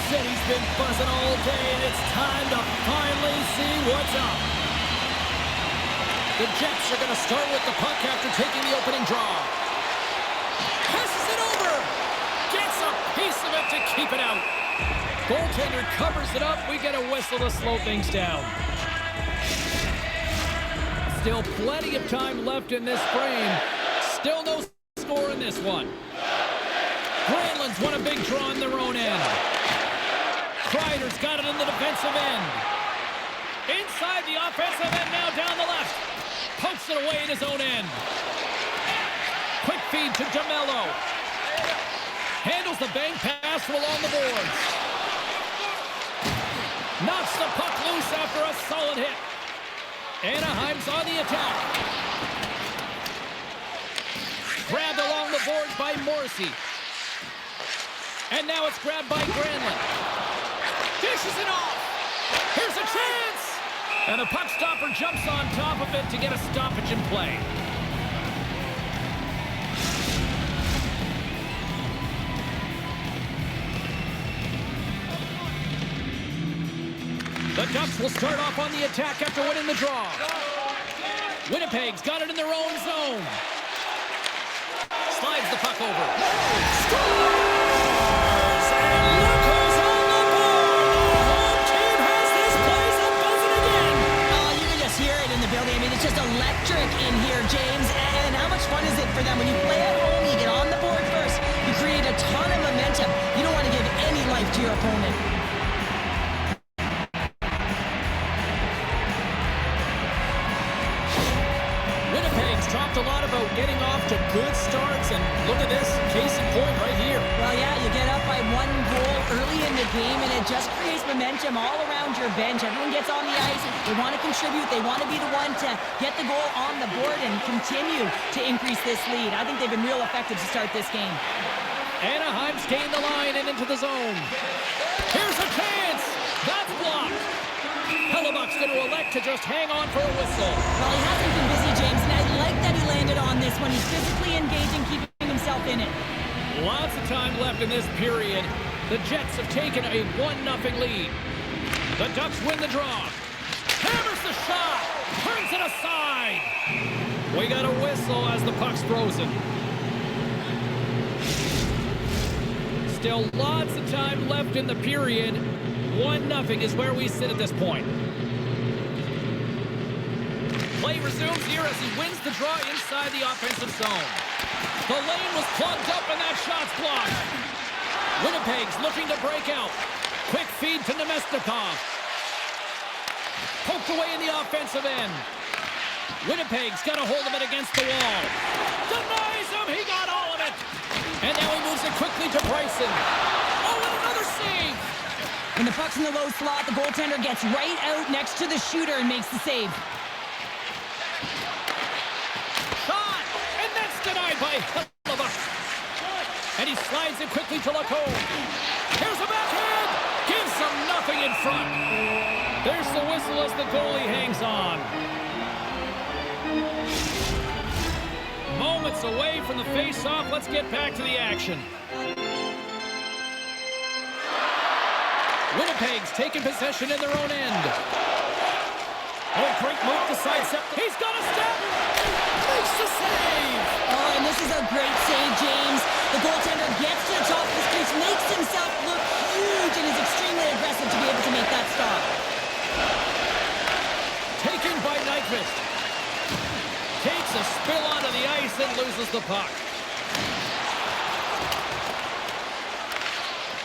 city's been buzzing all day, and it's time to finally see what's up. The Jets are going to start with the puck after taking the opening draw. Passes it over. Gets a piece of it to keep it out. Goaltender covers it up. We get a whistle to slow things down. Still plenty of time left in this frame. Still no score in this one. Granlund's won a big draw in their own end. Kreider's got it in the defensive end. Inside the offensive end, now down the left. Pokes it away in his own end. Quick feed to DeMello. Handles the bank pass from along the boards. Knocks the puck loose after a solid hit. Anaheim's on the attack. Grabbed along the boards by Morrissey. And now it's grabbed by Granlund. Dishes it off. Here's a chance. And the puck stopper jumps on top of it to get a stoppage in play. The Ducks will start off on the attack after winning the draw. Winnipeg's got it in their own zone. Slides the puck over. Scores! And look who's on the board! The home team has this place a buzzing again! Oh, you can just hear it in the building. I mean, it's just electric in here, James. And how much fun is it for them when you play at home, you get on the board first, you create a ton of momentum. You don't want to give any life to your opponent. Talked a lot about getting off to good starts, and look at this, case in point right here. Well, yeah, you get up by 1 goal early in the game, and it just creates momentum all around your bench. Everyone gets on the ice. They want to contribute. They want to be the one to get the goal on the board and continue to increase this lead. I think they've been real effective to start this game. Anaheim's gained the line and into the zone. Here's a chance. That's blocked. Hellebuck's going to elect to just hang on for a whistle. Well, he hasn't been busy, James, and I like that he landed on this one. He's physically engaging, keeping himself in it. Lots of time left in this period. The Jets have taken a 1-0 lead. The Ducks win the draw. Hammers the shot. Turns it aside. We got a whistle as the puck's frozen. Still lots of time left in the period. 1-0 is where we sit at this point. Play resumes here as he wins the draw inside the offensive zone. The lane was plugged up and that shot's blocked. Winnipeg's looking to break out. Quick feed to Nemestikov. Poked away in the offensive end. Winnipeg's got a hold of it against the wall. Denies him, he got all of it. And now he moves it quickly to Bryson. Oh, and another save. When the puck's in the low slot, the goaltender gets right out next to the shooter and makes the save. Shot! And that's denied by Hellebuck. And he slides it quickly to Lacombe. Here's a backhand! Gives them nothing in front. There's the whistle as the goalie hangs on. Moments away from the face-off. Let's get back to the action. Winnipeg's taking possession in their own end. Oh, great move to sidestep. He's got a step. Makes the save. Oh, and this is a great save, James. The goaltender gets to the top of his crease, makes himself look huge, and is extremely aggressive to be able to make that stop. Taken by Nyquist. Takes a spill onto the ice and loses the puck.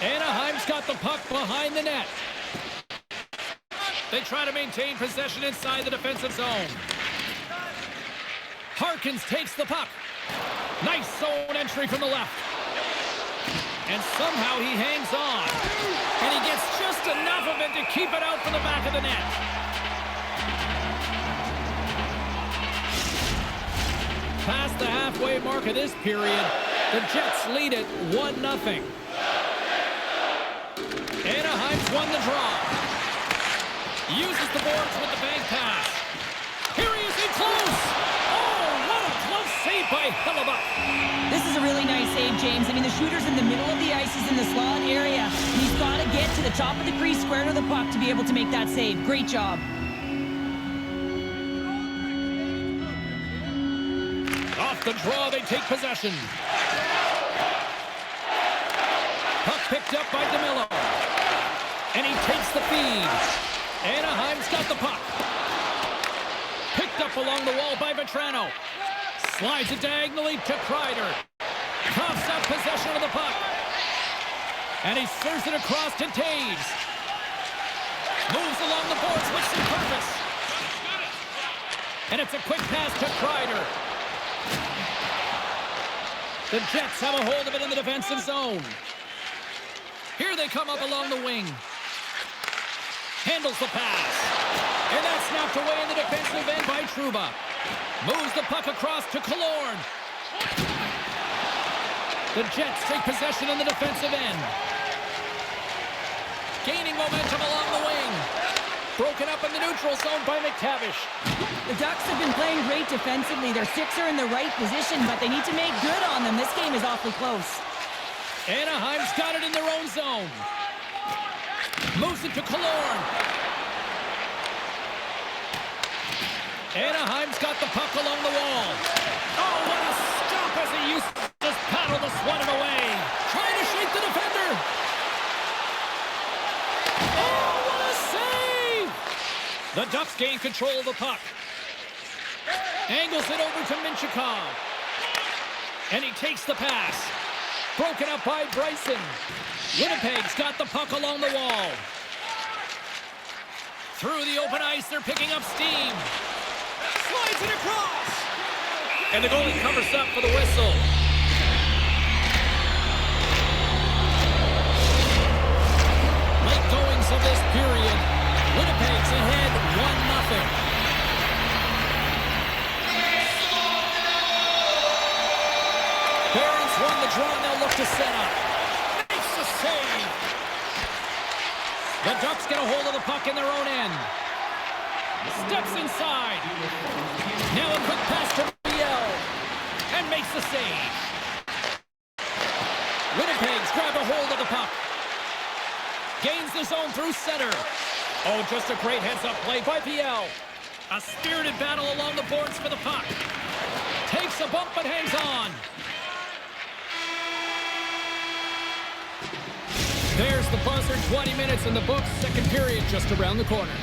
Anaheim's got the puck behind the net. They try to maintain possession inside the defensive zone. Harkins takes the puck. Nice zone entry from the left. And somehow he hangs on. And he gets just enough of it to keep it out from the back of the net. Past the halfway mark of this period, the Jets lead it 1-0. Anaheim's won the draw. Uses the boards with the bank pass. Here he is in close. Oh, what a close save by Hellebuck. This is a really nice save, James. I mean, the shooter's in the middle of the ice. He's in the slot area. He's got to get the top of the crease, square to the puck to be able to make that save. Great job. Off the draw, they take possession. Puck picked up by DeMello. And he takes the feed. Anaheim's got the puck. Picked up along the wall by Vetrano. Slides it diagonally to Kreider. Coughs up possession of the puck. And he serves it across to Taves. Moves along the boards with some purpose. And it's a quick pass to Kreider. The Jets have a hold of it in the defensive zone. Here they come up along the wing. Handles the pass. And that's snapped away in the defensive end by Trouba. Moves the puck across to Killorn. The Jets take possession in the defensive end. Gaining momentum along the wing. Broken up in the neutral zone by McTavish. The Ducks have been playing great defensively. Their six are in the right position, but they need to make good on them. This game is awfully close. Anaheim's got it in their own zone. Moves it to Killorn. Anaheim's got the puck along the wall. Oh, what a stop as he used to just paddle to swat it away. Trying to shake the defender. Oh, what a save! The Ducks gain control of the puck. Angles it over to Minchikov. And he takes the pass. Broken up by Bryson. Winnipeg's got the puck along the wall. Through the open ice, they're picking up steam. Slides it across. And the goalie covers up for the whistle. Late goings of this period. Winnipeg's ahead 1-0. Barons won the draw, and they'll look to set up. Makes the save. The Ducks get a hold of the puck in their own end. Steps inside. Now a quick pass to Biel. And makes the save. Winnipeg's grab a hold of the puck. Gains the zone through center. Oh, just a great heads-up play by Biel. A spirited battle along the boards for the puck. Takes a bump but hangs on. There's the buzzer, 20 minutes in the books, second period just around the corner.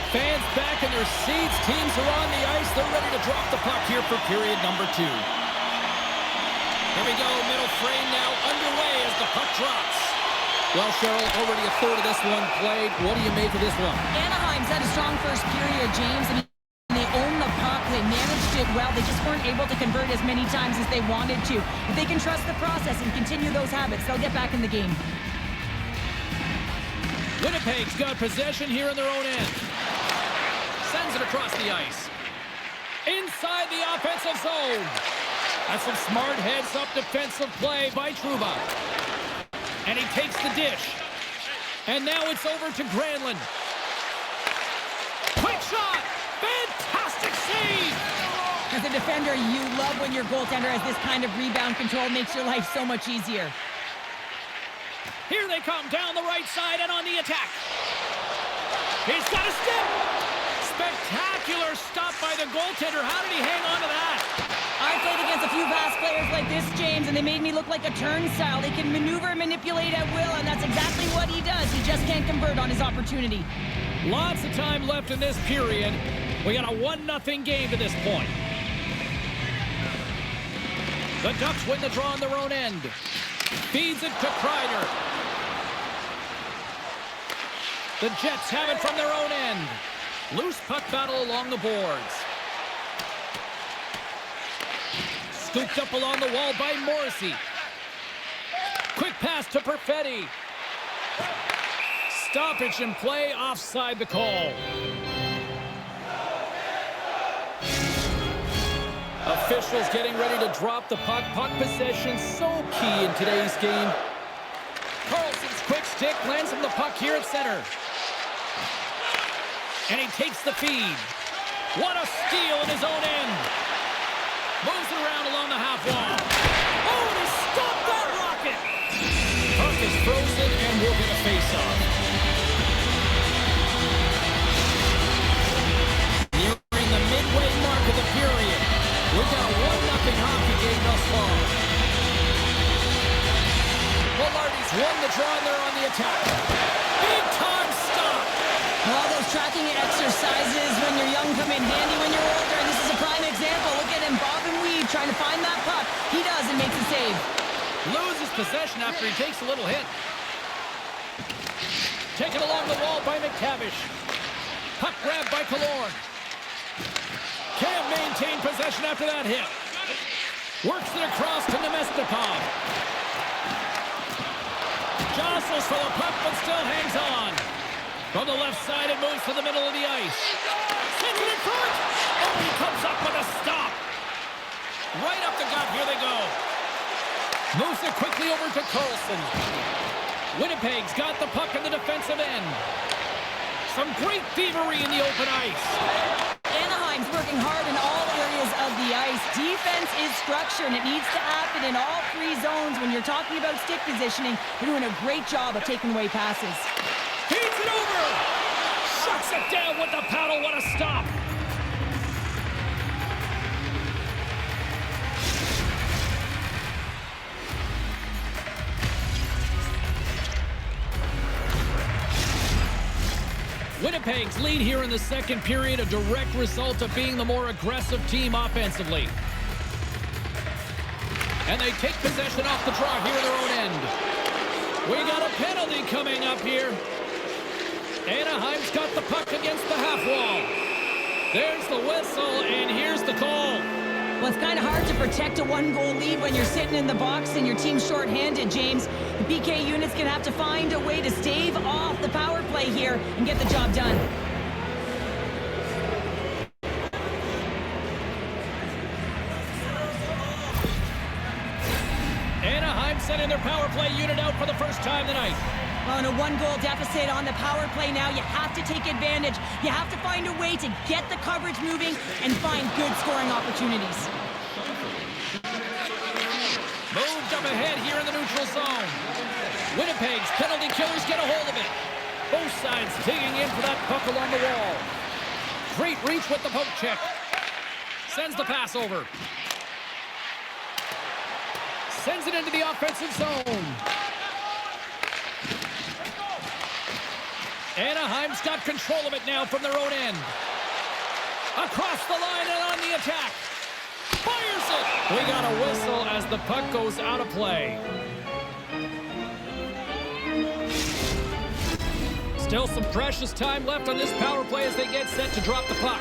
Fans back in their seats, teams are on the ice, they're ready to drop the puck here for period number 2. Here we go, middle frame now underway as the puck drops. Well, Cheryl, already a third of this one played. What do you make of this one? Anaheim's had a strong first period, James. I mean, they owned the puck. They managed it well. They just weren't able to convert as many times as they wanted to. If they can trust the process and continue those habits, they'll get back in the game. Winnipeg's got possession here in their own end. Sends it across the ice. Inside the offensive zone. That's some smart heads-up defensive play by Trouba. And he takes the dish. And now it's over to Granlund. Quick shot! Fantastic save! As a defender, you love when your goaltender has this kind of rebound control. Makes your life so much easier. Here they come down the right side and on the attack. He's got a step. Spectacular stop by the goaltender. How did he hang on to that? I played against a few fast players like this, James, and they made me look like a turnstile. They can maneuver and manipulate at will, and that's exactly what he does. He just can't convert on his opportunity. Lots of time left in this period. We got a 1-0 game to this point. The Ducks win the draw on their own end. Feeds it to Kreider. The Jets have it from their own end. Loose puck battle along the boards. Scooped up along the wall by Morrissey. Quick pass to Perfetti. Stoppage in play, offside the call. Officials getting ready to drop the puck. Puck possession so key in today's game. Carlson's quick stick lands him the puck here at center. And he takes the feed. What a steal in his own end. Moves it around along the half wall. Oh, and he stopped that rocket. Puck is frozen and we'll get a face-off. Nearing the midway mark of the period. We've got a 1-0 hockey game thus far. Velarde's won the draw and they're on the attack. Big time stop. All those tracking exercises when you're young come in handy when you're older. And this is a prime example. Look at him bob and weave trying to find that puck. He does and makes a save. Loses possession after he takes a little hit. Taken along the wall by McTavish. Puck grabbed by Killorn. Can't maintain possession after that hit. Works it across to Nemestikov. Jostles for the puck but still hangs on. From the left side, it moves to the middle of the ice. Sends it in front. Oh, he comes up with a stop. Right up the gut. Here they go. Moves it quickly over to Carlson. Winnipeg's got the puck in the defensive end. Some great thievery in the open ice. Anaheim's working hard in all areas of the ice. Defense is structure, and it needs to happen in all three zones. When you're talking about stick positioning, they're doing a great job of taking away passes. Feeds it over. Shuts it down with the paddle. What a stop. Winnipeg's lead here in the second period, a direct result of being the more aggressive team offensively. And they take possession off the draw here at their own end. We got a penalty coming up here. Anaheim's got the puck against the half wall. There's the whistle, and here's the call. Well, it's kind of hard to protect a one-goal lead when you're sitting in the box and your team's shorthanded, James. The PK unit's going to have to find a way to stave off the power play here and get the job done. Anaheim sending their power play unit out for the first time tonight. On a one-goal deficit on the power play now, you have to take advantage. You have to find a way to get the coverage moving and find good scoring opportunities. Moved up ahead here in the neutral zone. Winnipeg's penalty killers get a hold of it. Both sides digging in for that puck along the wall. Great reach with the poke check. Sends the pass over. Sends it into the offensive zone. Anaheim's got control of it now from their own end. Across the line and on the attack. Fires it. We got a whistle as the puck goes out of play. Still some precious time left on this power play as they get set to drop the puck.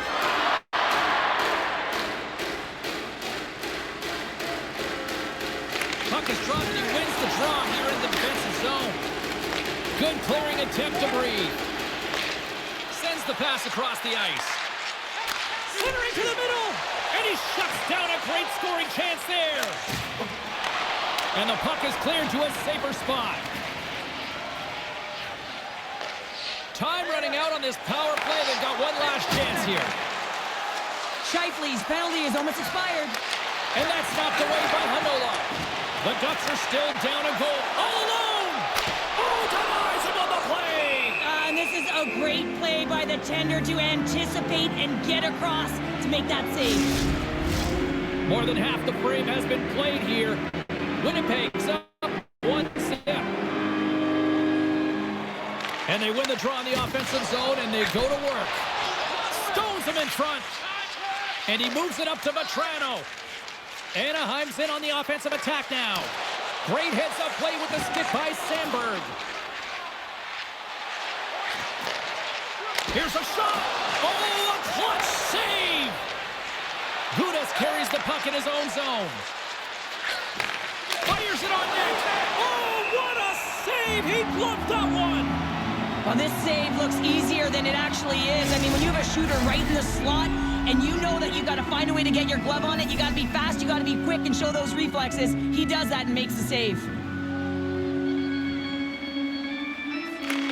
Puck is dropped and he wins the draw here in the defensive zone. Good clearing attempt to breathe. Sends the pass across the ice. Centering to the middle. And he shuts down a great scoring chance there. And the puck is cleared to a safer spot. Time running out on this power play. They've got one last chance here. Scheifele's penalty is almost expired. And that's knocked away by Hanola. The Ducks are still down a goal. All alone. Oh, denies him on the play. And this is a great play by the tender to anticipate and get across to make that save. More than half the frame has been played here. Winnipeg's up 1-0. And they win the draw in the offensive zone, and they go to work. Stones him in front. And he moves it up to Vetrano. Anaheim's in on the offensive attack now. Great heads-up play with the stick by Sandberg. Here's a shot. Oh, a clutch save. Gudas carries the puck in his own zone. Fires it on net. Oh, what a save. He bluffed that one. Well, this save looks easier than it actually is. I mean, when you have a shooter right in the slot, and you know that you got to find a way to get your glove on it. You got to be fast, you got to be quick and show those reflexes. He does that and makes the save.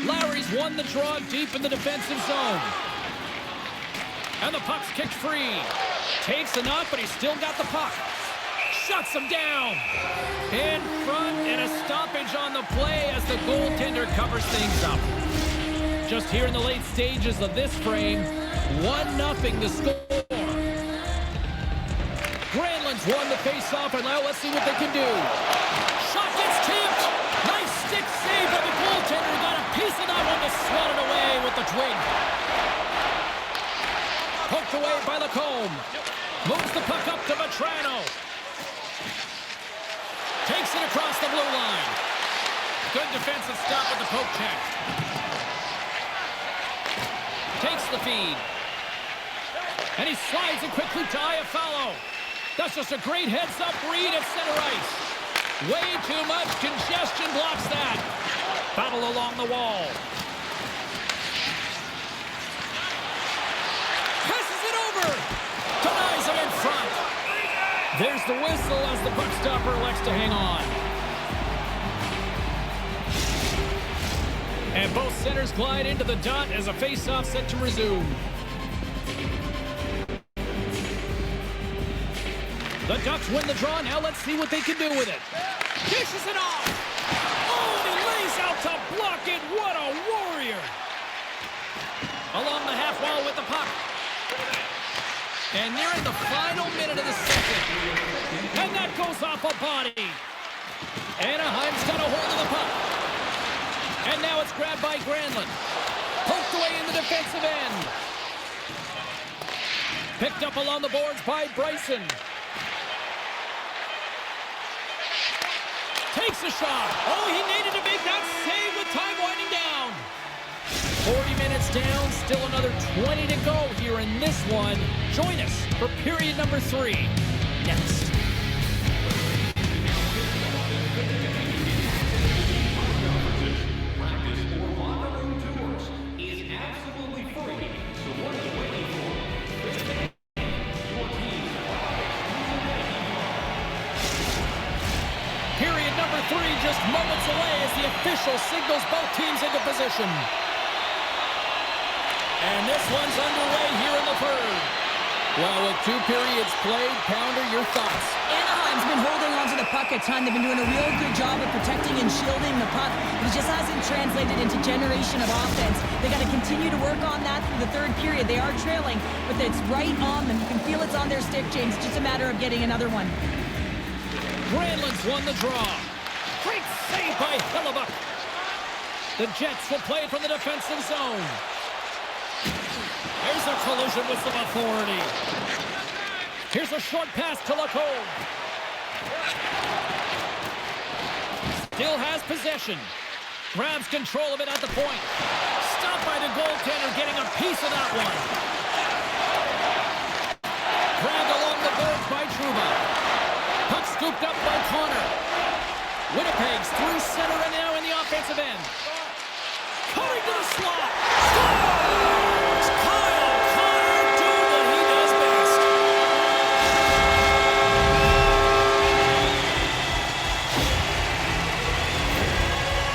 Lowry's won the draw deep in the defensive zone. And the puck's kicked free. Takes enough, but he's still got the puck. Shuts him down. In front, and a stoppage on the play as the goaltender covers things up. Just here in the late stages of this frame, 1-0 to score. Granlund's won the face-off, and now let's see what they can do. Shot gets tipped. Nice stick save by the goaltender. Got a piece of that one to swat it away with the twig. Poked away by Lacombe. Moves the puck up to Vetrano. Takes it across the blue line. Good defensive stop with the poke check. Takes the feed. And he slides it quickly to Iafallo. That's just a great heads-up read at center ice. Way too much congestion blocks that. Battle along the wall. Passes it over. Denies him in front. There's the whistle as the puck stopper elects to hang on. And both centers glide into the dot as a face-off set to resume. The Ducks win the draw. Now let's see what they can do with it. Dishes it off. Oh, and he lays out to block it. What a warrior. Along the half wall with the puck. And nearing the final minute of the second. And that goes off a body. Anaheim's got a hold of the puck. And now it's grabbed by Granlund. Poked away in the defensive end. Picked up along the boards by Bryson. Takes a shot. Oh, he needed to make that save with time winding down. 40 minutes down, still another 20 to go here in this one. Join us for period number 3 next. Period number 3 just moments away as the official signals both teams into position. And this one's underway here in the third. Well, with 2 periods played, Pounder, your thoughts? Anaheim's been holding onto the puck a ton. They've been doing a real good job of protecting and shielding the puck. It just hasn't translated into generation of offense. They got to continue to work on that through the third period. They are trailing, but it's right on them. You can feel it's on their stick, James. It's just a matter of getting another one. Granlund's won the draw. Great save by Hellebuyck. The Jets will play it from the defensive zone. There's a collision with some authority. Here's a short pass to Lacombe. Still has possession. Grabs control of it at the point. Stopped by the goaltender, getting a piece of that one. Grabbed along the boards by Trouba. Puck scooped up by Connor. Winnipeg's through center and now in the offensive end. Coming to the slot. Scores! Kyle Connor doing what he does best.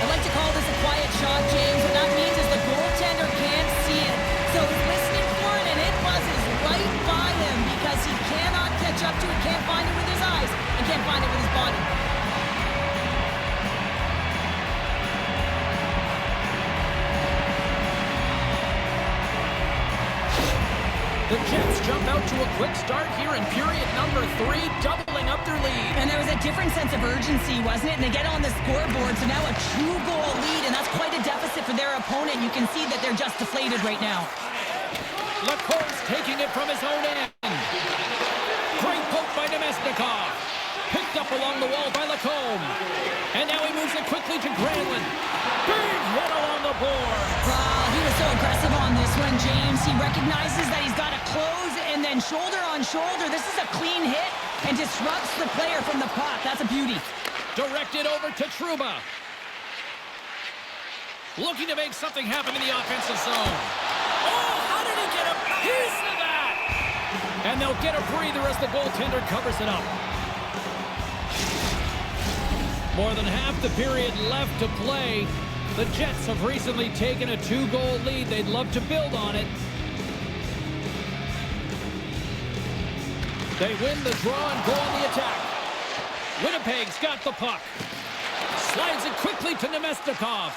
I'd like to call this a quiet shot, James. What that means is the goaltender can't see it. So he's listening for it, and it buzzes right by him because he cannot catch up to it, can't find it with his eyes, and can't find it with his body. The Jets jump out to a quick start here in period number 3, doubling up their lead. And there was a different sense of urgency, wasn't it? And they get on the scoreboard, so now a 2-goal lead, and that's quite a deficit for their opponent. You can see that they're just deflated right now. Lacour's taking it from his own end. Great poke by Nemesnikov. Picked up along the wall by Lacombe. And now he moves it quickly to Granlund. Big hit along the board. He was so aggressive on this one, James. He recognizes that he's got to close and then shoulder on shoulder. This is a clean hit and disrupts the player from the puck. That's a beauty. Directed over to Trouba. Looking to make something happen in the offensive zone. Oh, how did he get a piece of that? And they'll get a breather as the goaltender covers it up. More than half the period left to play. The Jets have recently taken a 2-goal lead. They'd love to build on it. They win the draw and go on the attack. Winnipeg's got the puck. Slides it quickly to Nemestikov.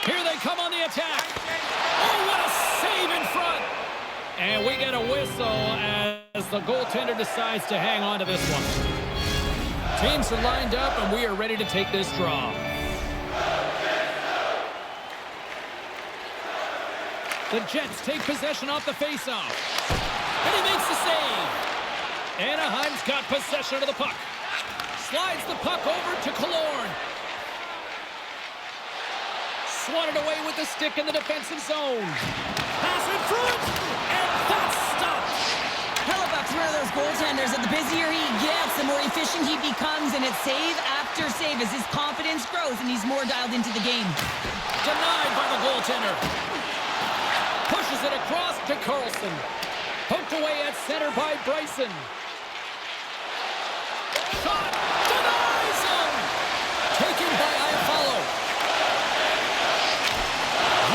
Here they come on the attack. Oh, what a save in front. And we get a whistle as the goaltender decides to hang on to this one. Teams are lined up, and we are ready to take this draw. The Jets take possession off the faceoff. And he makes the save. Anaheim's got possession of the puck. Slides the puck over to Killorn. Swatted away with the stick in the defensive zone. Pass in front, and that's stopped. Hellebuck's one of those goaltenders that the busier he gets, the more efficient he becomes, and it's save after save as his confidence grows and he's more dialed into the game. Denied by the goaltender. Pushes it across to Carlson. Poked away at center by Bryson. Shot. Denies him. Taken by Iafallo.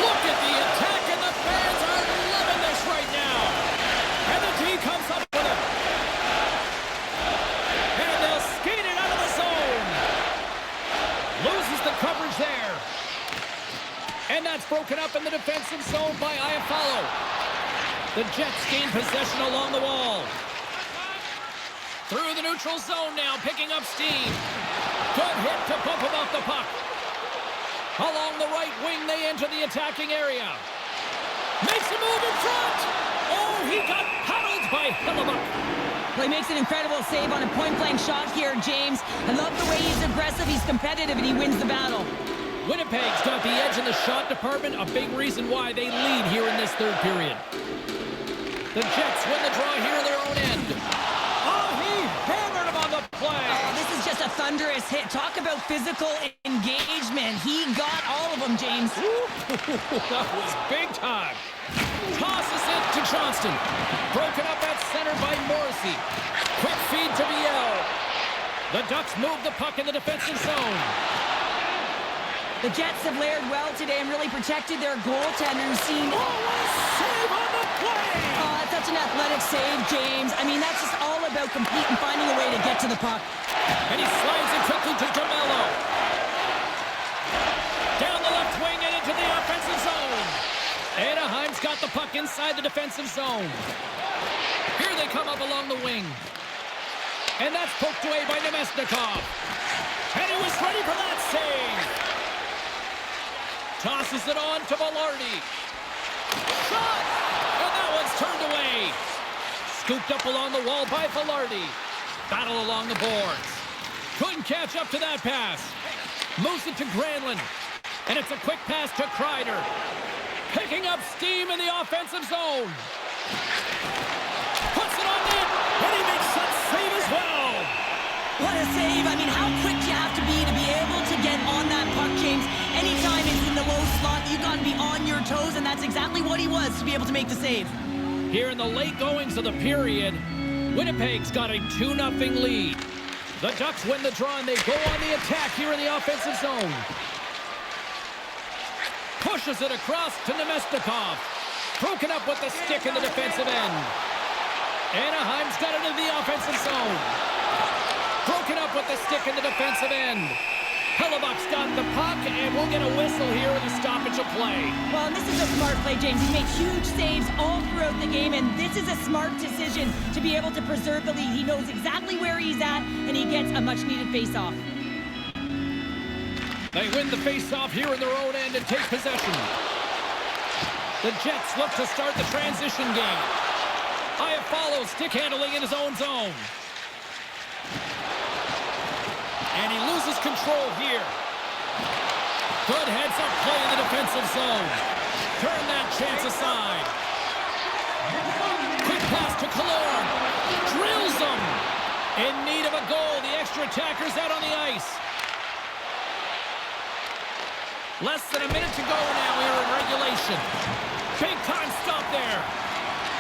Look at the attack, and the fans are loving this right now. And the D comes up with it. And they'll skate it out of the zone. Loses the coverage there. And that's broken up in the defensive zone by Iafallo. The Jets gain possession along the wall. Through the neutral zone now, picking up steam. Good hit to bump him off the puck. Along the right wing, they enter the attacking area. Makes a move in front. Oh, he got paddled by Hellebuck. Well, he makes an incredible save on a point-blank shot here, James. I love the way he's aggressive, he's competitive, and he wins the battle. Winnipeg's got the edge in the shot department, a big reason why they lead here in this third period. The Jets win the draw here in their own end. Oh, he hammered him on the play. Oh, this is just a thunderous hit. Talk about physical engagement. He got all of them, James. That was big time. Tosses it to Johnston. Broken up at center by Morrissey. Quick feed to Biel. The Ducks move the puck in the defensive zone. The Jets have layered well today and really protected their goaltender who's seen... Oh, a save on the play! Oh, that's such an athletic save, James. I mean, that's just all about competing, finding a way to get to the puck. And he slides it quickly to DeMello. Down the left wing and into the offensive zone. Anaheim's got the puck inside the defensive zone. Here they come up along the wing. And that's poked away by Nemestikov. And he was ready for that save. Tosses it on to Velarde. Shot! And that one's turned away. Scooped up along the wall by Velarde. Battle along the boards. Couldn't catch up to that pass. Moves it to Granlund. And it's a quick pass to Kreider. Picking up steam in the offensive zone. Puts it on net. And he makes that save as well. What a save. I mean, how quick do you have to be able to get on that puck, James? Anytime it's in the low slot, you got to be on your toes, and that's exactly what he was to be able to make the save. Here in the late goings of the period, Winnipeg's got a 2-0 lead. The Ducks win the draw, and they go on the attack here in the offensive zone. Pushes it across to Nemestikov. Broken up with the stick in the defensive end. Anaheim's got it in the offensive zone. Broken up with the stick in the defensive end. Hellebuck's got the puck, and we'll get a whistle here in the stoppage of play. Well, and this is a smart play, James. He's made huge saves all throughout the game, and this is a smart decision to be able to preserve the lead. He knows exactly where he's at, and he gets a much-needed face-off. They win the face-off here in their own end and take possession. The Jets look to start the transition game. Iafallo stick handling in his own zone. And he loses control here. Good heads-up play in the defensive zone. Turn that chance aside. Quick pass to Killorn. Drills him. In need of a goal. The extra attacker's out on the ice. Less than a minute to go now here in regulation. Big time stop there.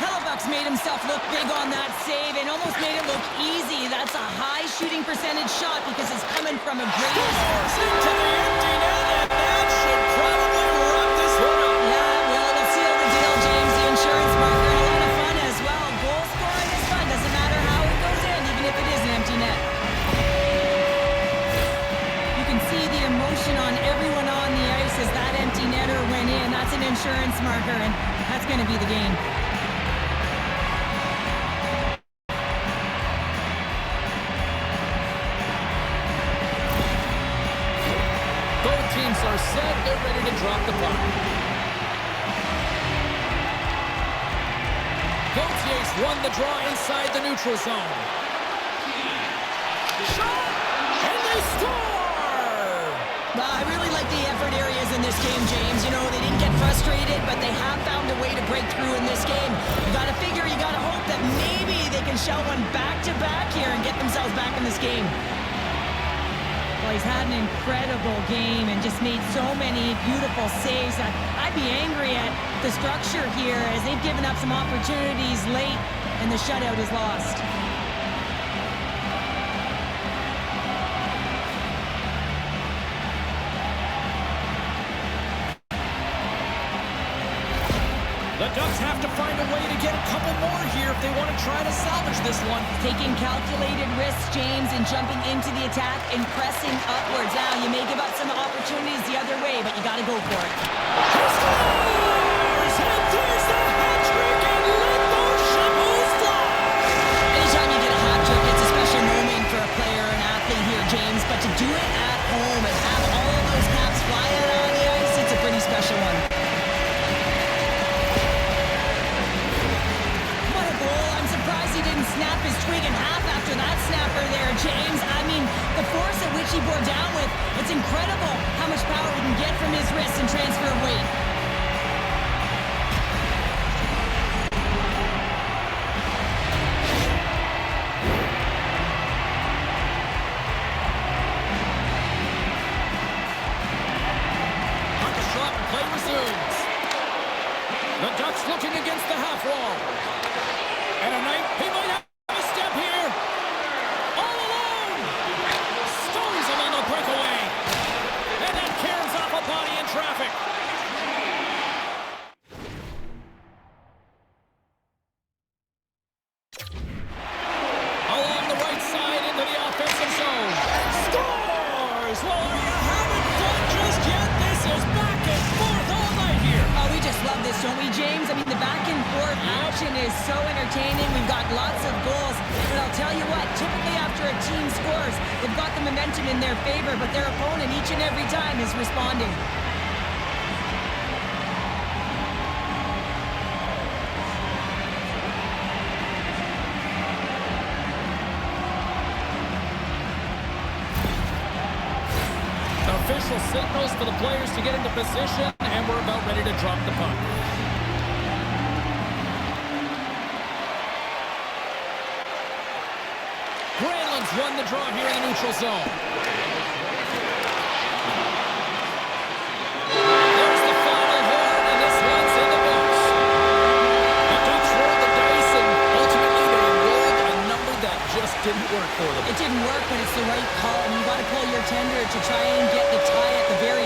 Hellebuyck's made himself look big on that save and almost made it look easy. That's a high shooting percentage shot because it's coming from a great... Scores into the empty net, and that should probably wrap this one up. Yeah, well, it'll seal the deal, James. The insurance marker, and a lot of fun as well. Goal scoring is fun. Doesn't matter how it goes in, even if it is an empty net. You can see the emotion on everyone on the ice as that empty netter went in. That's an insurance marker, and that's going to be the game. Both teams are set. They're ready to drop the puck. Gautier's won the draw inside the neutral zone. Shot! And they score! I really like the effort areas in this game, James. You know, they didn't get frustrated, but they have found a way to break through in this game. You gotta figure, you gotta hope that maybe they can shell one back-to-back here and get themselves back in this game. Well, he's had an incredible game and just made so many beautiful saves. I'd be angry at the structure here as they've given up some opportunities late and the shutout is lost. The Ducks have to find a way to get a couple more here if they want to try to salvage this one. Taking calculated risks, James, and jumping into the attack and pressing upwards. Now, you may give up some opportunities the other way, but you got to go for it. He scores! And there's the hat trick, and let those shovels fly! Anytime you get a hat trick, it's a special moment for a player or an athlete here, James. But to do it at home and have all of those caps fly out on the ice, it's a pretty special one. He didn't snap his twig in half after that snapper there, James. I mean, the force at which he bore down with, it's incredible how much power he can get from his wrist and transfer of weight. Puck is dropped and play resumes. The Ducks looking against the half wall. And a night, he might have a step here. All alone. Stones him on the breakaway. And then caroms off a body in traffic. Along the right side into the offensive zone. Scores! Well, are you having fun just yet? This is back and forth all night here. Oh, we just love this, don't we, James? I mean, the back and forth action is so entertaining. We've got lots of goals. But I'll tell you what, typically after a team scores, they've got the momentum in their favor, but their opponent each and every time is responding. Official signals for the players to get into position, and we're about ready to drop the puck. Granlund's won the draw here in the neutral zone. There's the final horn, and this one's in the books. The Ducks rolled the dice, and ultimately they rolled a number that just didn't work for them. It didn't work, but it's the right call, and you got to pull your tender to try and get the tie at the very